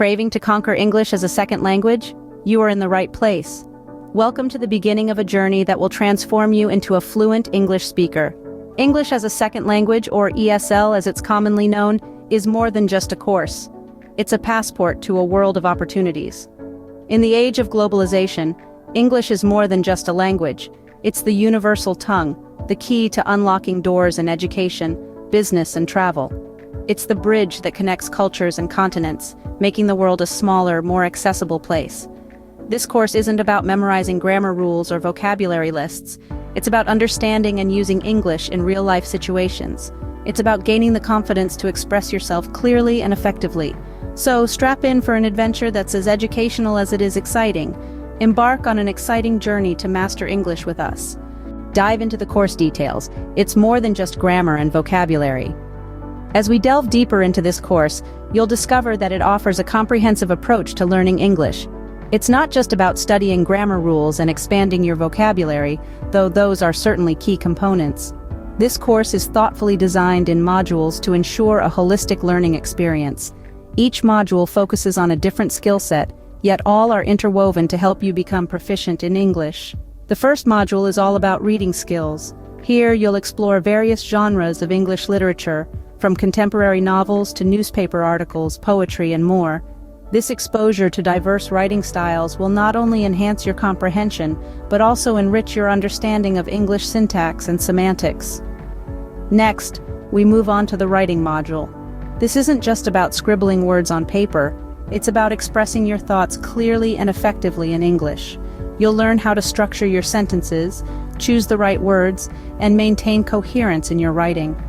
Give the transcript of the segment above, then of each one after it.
Craving to conquer English as a second language? You are in the right place. Welcome to the beginning of a journey that will transform you into a fluent English speaker. English as a second language, or ESL as it's commonly known, is more than just a course. It's a passport to a world of opportunities. In the age of globalization, English is more than just a language. It's the universal tongue, the key to unlocking doors in education, business, and travel. It's the bridge that connects cultures and continents, making the world a smaller, more accessible place. This course isn't about memorizing grammar rules or vocabulary lists. It's about understanding and using English in real-life situations. It's about gaining the confidence to express yourself clearly and effectively. So, strap in for an adventure that's as educational as it is exciting. Embark on an exciting journey to master English with us. Dive into the course details. It's more than just grammar and vocabulary. As we delve deeper into this course, you'll discover that it offers a comprehensive approach to learning English. It's not just about studying grammar rules and expanding your vocabulary, though those are certainly key components. This course is thoughtfully designed in modules to ensure a holistic learning experience. Each module focuses on a different skill set, yet all are interwoven to help you become proficient in English. The first module is all about reading skills. Here you'll explore various genres of English literature, from contemporary novels to newspaper articles, poetry, and more. This exposure to diverse writing styles will not only enhance your comprehension, but also enrich your understanding of English syntax and semantics. Next, we move on to the writing module. This isn't just about scribbling words on paper, it's about expressing your thoughts clearly and effectively in English. You'll learn how to structure your sentences, choose the right words, and maintain coherence in your writing.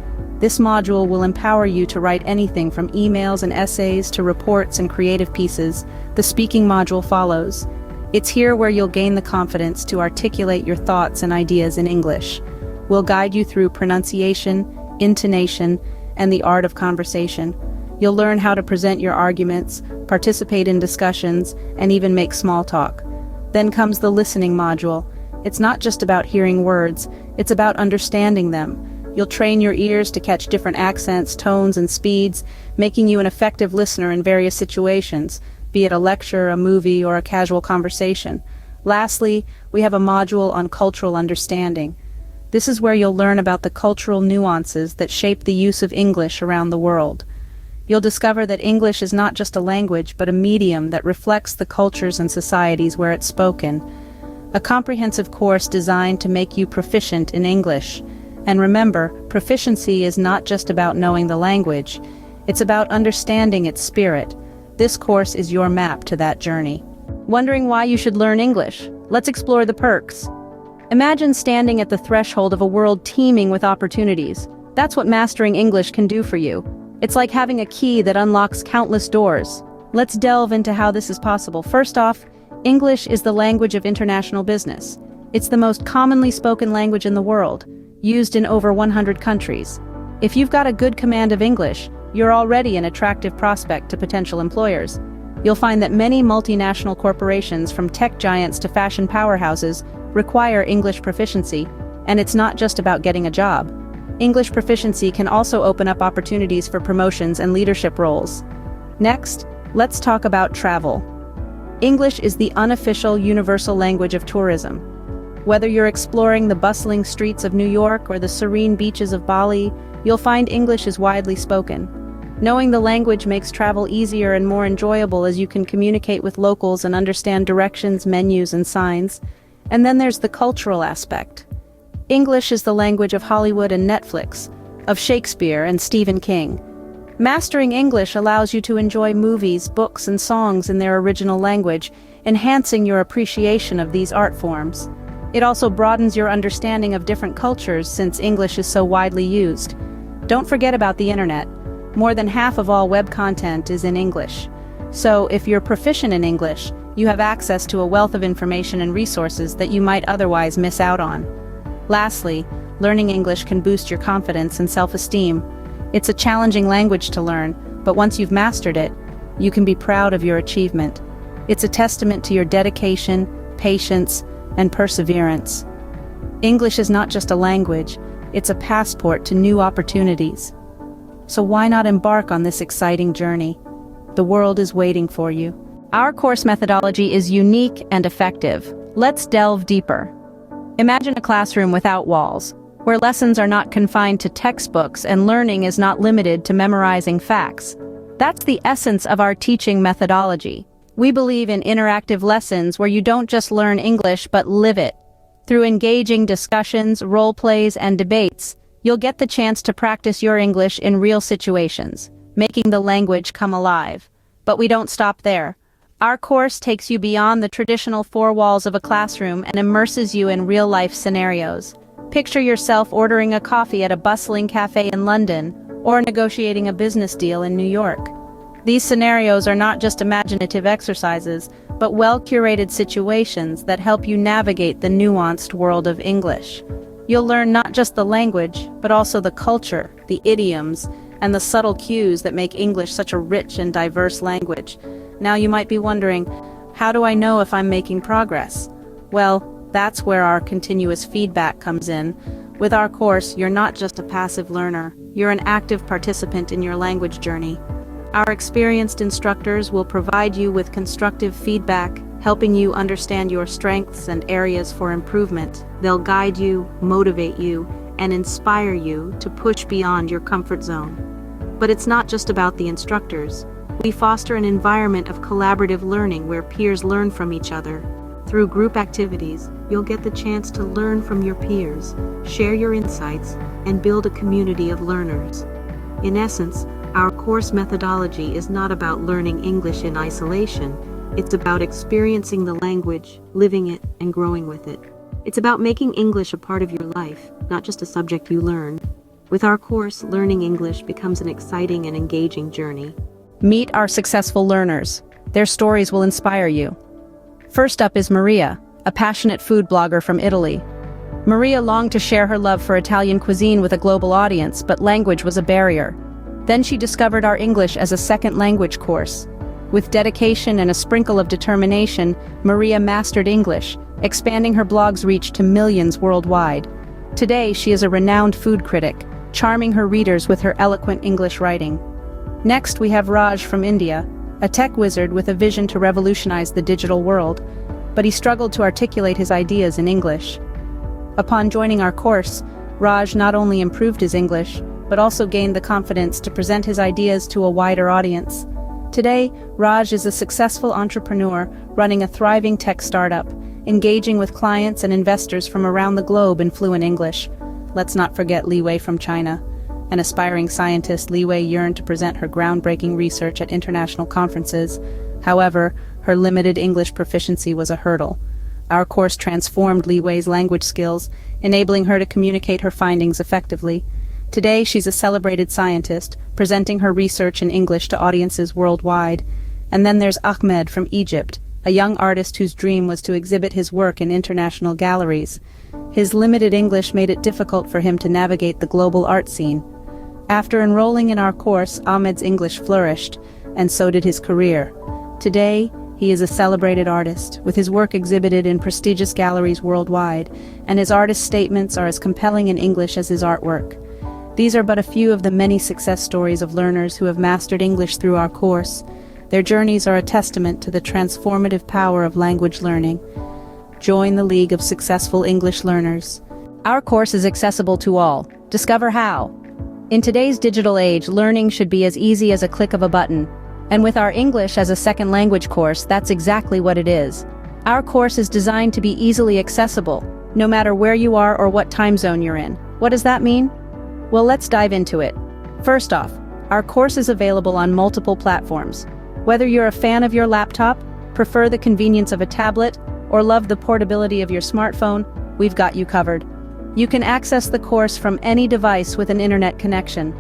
This module will empower you to write anything from emails and essays to reports and creative pieces. The speaking module follows. It's here where you'll gain the confidence to articulate your thoughts and ideas in English. We'll guide you through pronunciation, intonation, and the art of conversation. You'll learn how to present your arguments, participate in discussions, and even make small talk. Then comes the listening module. It's not just about hearing words, it's about understanding them. You'll train your ears to catch different accents, tones, and speeds, making you an effective listener in various situations, be it a lecture, a movie, or a casual conversation. Lastly, we have a module on cultural understanding. This is where you'll learn about the cultural nuances that shape the use of English around the world. You'll discover that English is not just a language, but a medium that reflects the cultures and societies where it's spoken. A comprehensive course designed to make you proficient in English. And remember, proficiency is not just about knowing the language, it's about understanding its spirit. This course is your map to that journey. Wondering why you should learn English? Let's explore the perks. Imagine standing at the threshold of a world teeming with opportunities. That's what mastering English can do for you. It's like having a key that unlocks countless doors. Let's delve into how this is possible. First off, English is the language of international business. It's the most commonly spoken language in the world, used in over 100 countries. If you've got a good command of English, you're already an attractive prospect to potential employers. You'll find that many multinational corporations, from tech giants to fashion powerhouses, require English proficiency, and it's not just about getting a job. English proficiency can also open up opportunities for promotions and leadership roles. Next, let's talk about travel. English is the unofficial universal language of tourism. Whether you're exploring the bustling streets of New York or the serene beaches of Bali, you'll find English is widely spoken. Knowing the language makes travel easier and more enjoyable as you can communicate with locals and understand directions, menus, and signs. And then there's the cultural aspect. English is the language of Hollywood and Netflix, of Shakespeare and Stephen King. Mastering English allows you to enjoy movies, books, and songs in their original language, enhancing your appreciation of these art forms. It also broadens your understanding of different cultures since English is so widely used. Don't forget about the internet. More than half of all web content is in English. So, if you're proficient in English, you have access to a wealth of information and resources that you might otherwise miss out on. Lastly, learning English can boost your confidence and self-esteem. It's a challenging language to learn, but once you've mastered it, you can be proud of your achievement. It's a testament to your dedication, patience, and perseverance. English is not just a language, it's a passport to new opportunities. So why not embark on this exciting journey? The world is waiting for you. Our course methodology is unique and effective. Let's delve deeper. Imagine a classroom without walls, where lessons are not confined to textbooks and learning is not limited to memorizing facts. That's the essence of our teaching methodology. We believe in interactive lessons where you don't just learn English but live it. Through engaging discussions, role plays, and debates, you'll get the chance to practice your English in real situations, making the language come alive. But we don't stop there. Our course takes you beyond the traditional four walls of a classroom and immerses you in real-life scenarios. Picture yourself ordering a coffee at a bustling cafe in London, or negotiating a business deal in New York. These scenarios are not just imaginative exercises, but well-curated situations that help you navigate the nuanced world of English. You'll learn not just the language, but also the culture, the idioms, and the subtle cues that make English such a rich and diverse language. Now you might be wondering, how do I know if I'm making progress? Well, that's where our continuous feedback comes in. With our course, you're not just a passive learner, you're an active participant in your language journey. Our experienced instructors will provide you with constructive feedback, helping you understand your strengths and areas for improvement. They'll guide you, motivate you, and inspire you to push beyond your comfort zone. But it's not just about the instructors. We foster an environment of collaborative learning where peers learn from each other. Through group activities, you'll get the chance to learn from your peers, share your insights, and build a community of learners. In essence, our course methodology is not about learning English in isolation. It's about experiencing the language, living it, and growing with it. It's about making English a part of your life, not just a subject you learn. With our course, learning English becomes an exciting and engaging journey. Meet our successful learners. Their stories will inspire you. First up is Maria, a passionate food blogger from Italy. Maria longed to share her love for Italian cuisine with a global audience, but language was a barrier. Then she discovered our English as a second language course. With dedication and a sprinkle of determination, Maria mastered English, expanding her blog's reach to millions worldwide. Today, she is a renowned food critic, charming her readers with her eloquent English writing. Next, we have Raj from India, a tech wizard with a vision to revolutionize the digital world, but he struggled to articulate his ideas in English. Upon joining our course, Raj not only improved his English, but also gained the confidence to present his ideas to a wider audience. Today, Raj is a successful entrepreneur running a thriving tech startup, engaging with clients and investors from around the globe in fluent English. Let's not forget Li Wei from China. An aspiring scientist, Li Wei yearned to present her groundbreaking research at international conferences. However, her limited English proficiency was a hurdle. Our course transformed Li Wei's language skills, enabling her to communicate her findings effectively. Today, she's a celebrated scientist, presenting her research in English to audiences worldwide. And then there's Ahmed from Egypt, a young artist whose dream was to exhibit his work in international galleries. His limited English made it difficult for him to navigate the global art scene. After enrolling in our course, Ahmed's English flourished, and so did his career. Today, he is a celebrated artist, with his work exhibited in prestigious galleries worldwide, and his artist statements are as compelling in English as his artwork. These are but a few of the many success stories of learners who have mastered English through our course. Their journeys are a testament to the transformative power of language learning. Join the League of Successful English Learners. Our course is accessible to all. Discover how. In today's digital age, learning should be as easy as a click of a button. And with our English as a second language course, that's exactly what it is. Our course is designed to be easily accessible, no matter where you are or what time zone you're in. What does that mean? Well, let's dive into it. First off, our course is available on multiple platforms. Whether you're a fan of your laptop, prefer the convenience of a tablet, or love the portability of your smartphone, we've got you covered. You can access the course from any device with an internet connection.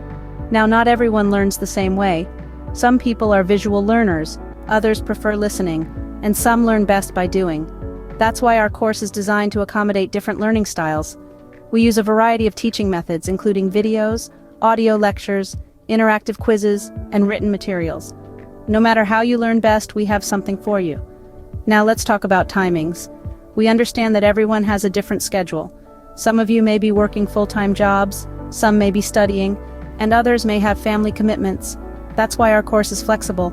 Now, not everyone learns the same way. Some people are visual learners, others prefer listening, and some learn best by doing. That's why our course is designed to accommodate different learning styles. We use a variety of teaching methods, including videos, audio lectures, interactive quizzes, and written materials. No matter how you learn best, we have something for you. Now let's talk about timings. We understand that everyone has a different schedule. Some of you may be working full-time jobs, some may be studying, and others may have family commitments. That's why our course is flexible.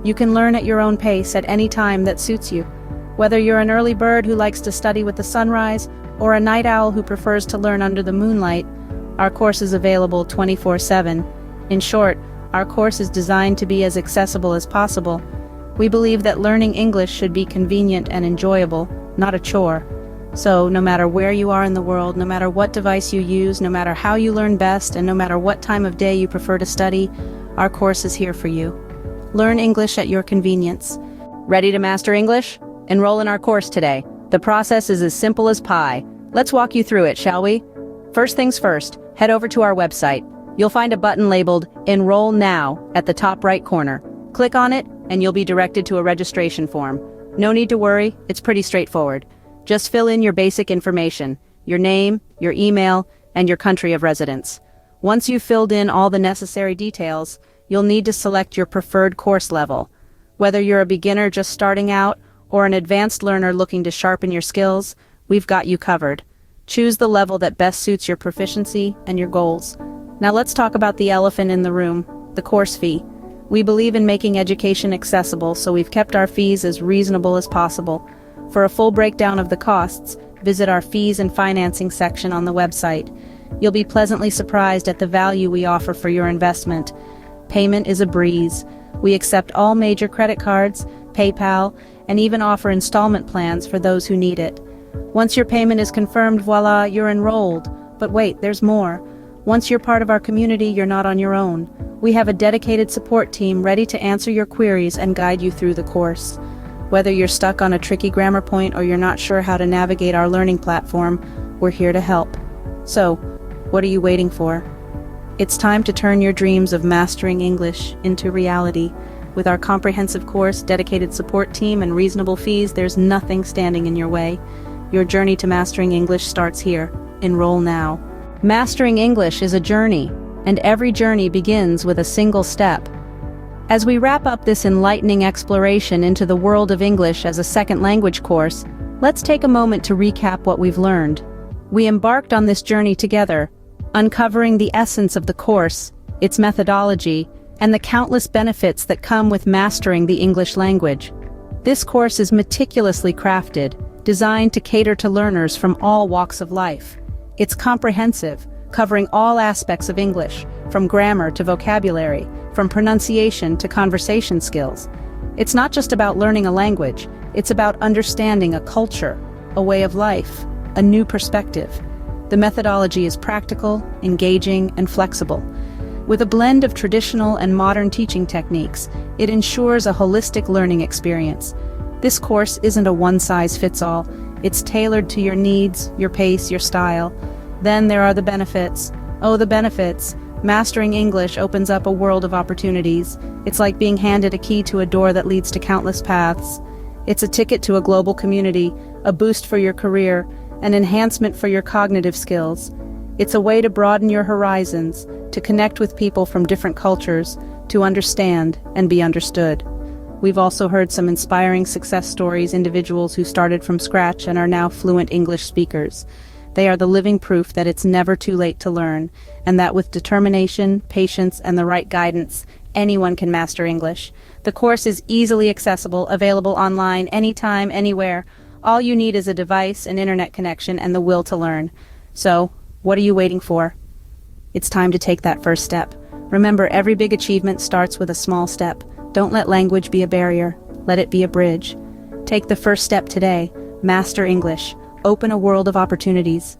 You can learn at your own pace at any time that suits you. Whether you're an early bird who likes to study with the sunrise, or a night owl who prefers to learn under the moonlight, our course is available 24/7. In short, our course is designed to be as accessible as possible. We believe that learning English should be convenient and enjoyable, not a chore. So, no matter where you are in the world, no matter what device you use, no matter how you learn best, and no matter what time of day you prefer to study, our course is here for you. Learn English at your convenience. Ready to master English? Enroll in our course today. The process is as simple as pie. Let's walk you through it, shall we? First things first, head over to our website. You'll find a button labeled Enroll Now at the top right corner. Click on it, and you'll be directed to a registration form. No need to worry, it's pretty straightforward. Just fill in your basic information, your name, your email, and your country of residence. Once you've filled in all the necessary details, you'll need to select your preferred course level. Whether you're a beginner just starting out, or an advanced learner looking to sharpen your skills, we've got you covered. Choose the level that best suits your proficiency and your goals. Now let's talk about the elephant in the room, the course fee. We believe in making education accessible, so we've kept our fees as reasonable as possible. For a full breakdown of the costs, visit our fees and financing section on the website. You'll be pleasantly surprised at the value we offer for your investment. Payment is a breeze. We accept all major credit cards, PayPal, and even offer installment plans for those who need it. Once your payment is confirmed, voila, you're enrolled. But wait, there's more. Once you're part of our community, you're not on your own. We have a dedicated support team ready to answer your queries and guide you through the course. Whether you're stuck on a tricky grammar point or you're not sure how to navigate our learning platform, we're here to help. So, what are you waiting for? It's time to turn your dreams of mastering English into reality. With our comprehensive course, dedicated support team, and reasonable fees, there's nothing standing in your way. Your journey to mastering English starts here. Enroll now. Mastering English is a journey, and every journey begins with a single step. As we wrap up this enlightening exploration into the world of English as a second language course, let's take a moment to recap what we've learned. We embarked on this journey together, uncovering the essence of the course, its methodology, and the countless benefits that come with mastering the English language. This course is meticulously crafted, designed to cater to learners from all walks of life. It's comprehensive, covering all aspects of English, from grammar to vocabulary, from pronunciation to conversation skills. It's not just about learning a language, it's about understanding a culture, a way of life, a new perspective. The methodology is practical, engaging, and flexible. With a blend of traditional and modern teaching techniques, it ensures a holistic learning experience. This course isn't a one-size-fits-all. It's tailored to your needs, your pace, your style. Then there are the benefits. Oh, the benefits. Mastering English opens up a world of opportunities. It's like being handed a key to a door that leads to countless paths. It's a ticket to a global community, a boost for your career, an enhancement for your cognitive skills. It's a way to broaden your horizons, to connect with people from different cultures, to understand and be understood. We've also heard some inspiring success stories, individuals who started from scratch and are now fluent English speakers. They are the living proof that it's never too late to learn, and that with determination, patience, and the right guidance, anyone can master English. The course is easily accessible, available online, anytime, anywhere. All you need is a device, an internet connection, and the will to learn. So, what are you waiting for? It's time to take that first step. Remember, every big achievement starts with a small step. Don't let language be a barrier. Let it be a bridge. Take the first step today. Master English. Open a world of opportunities.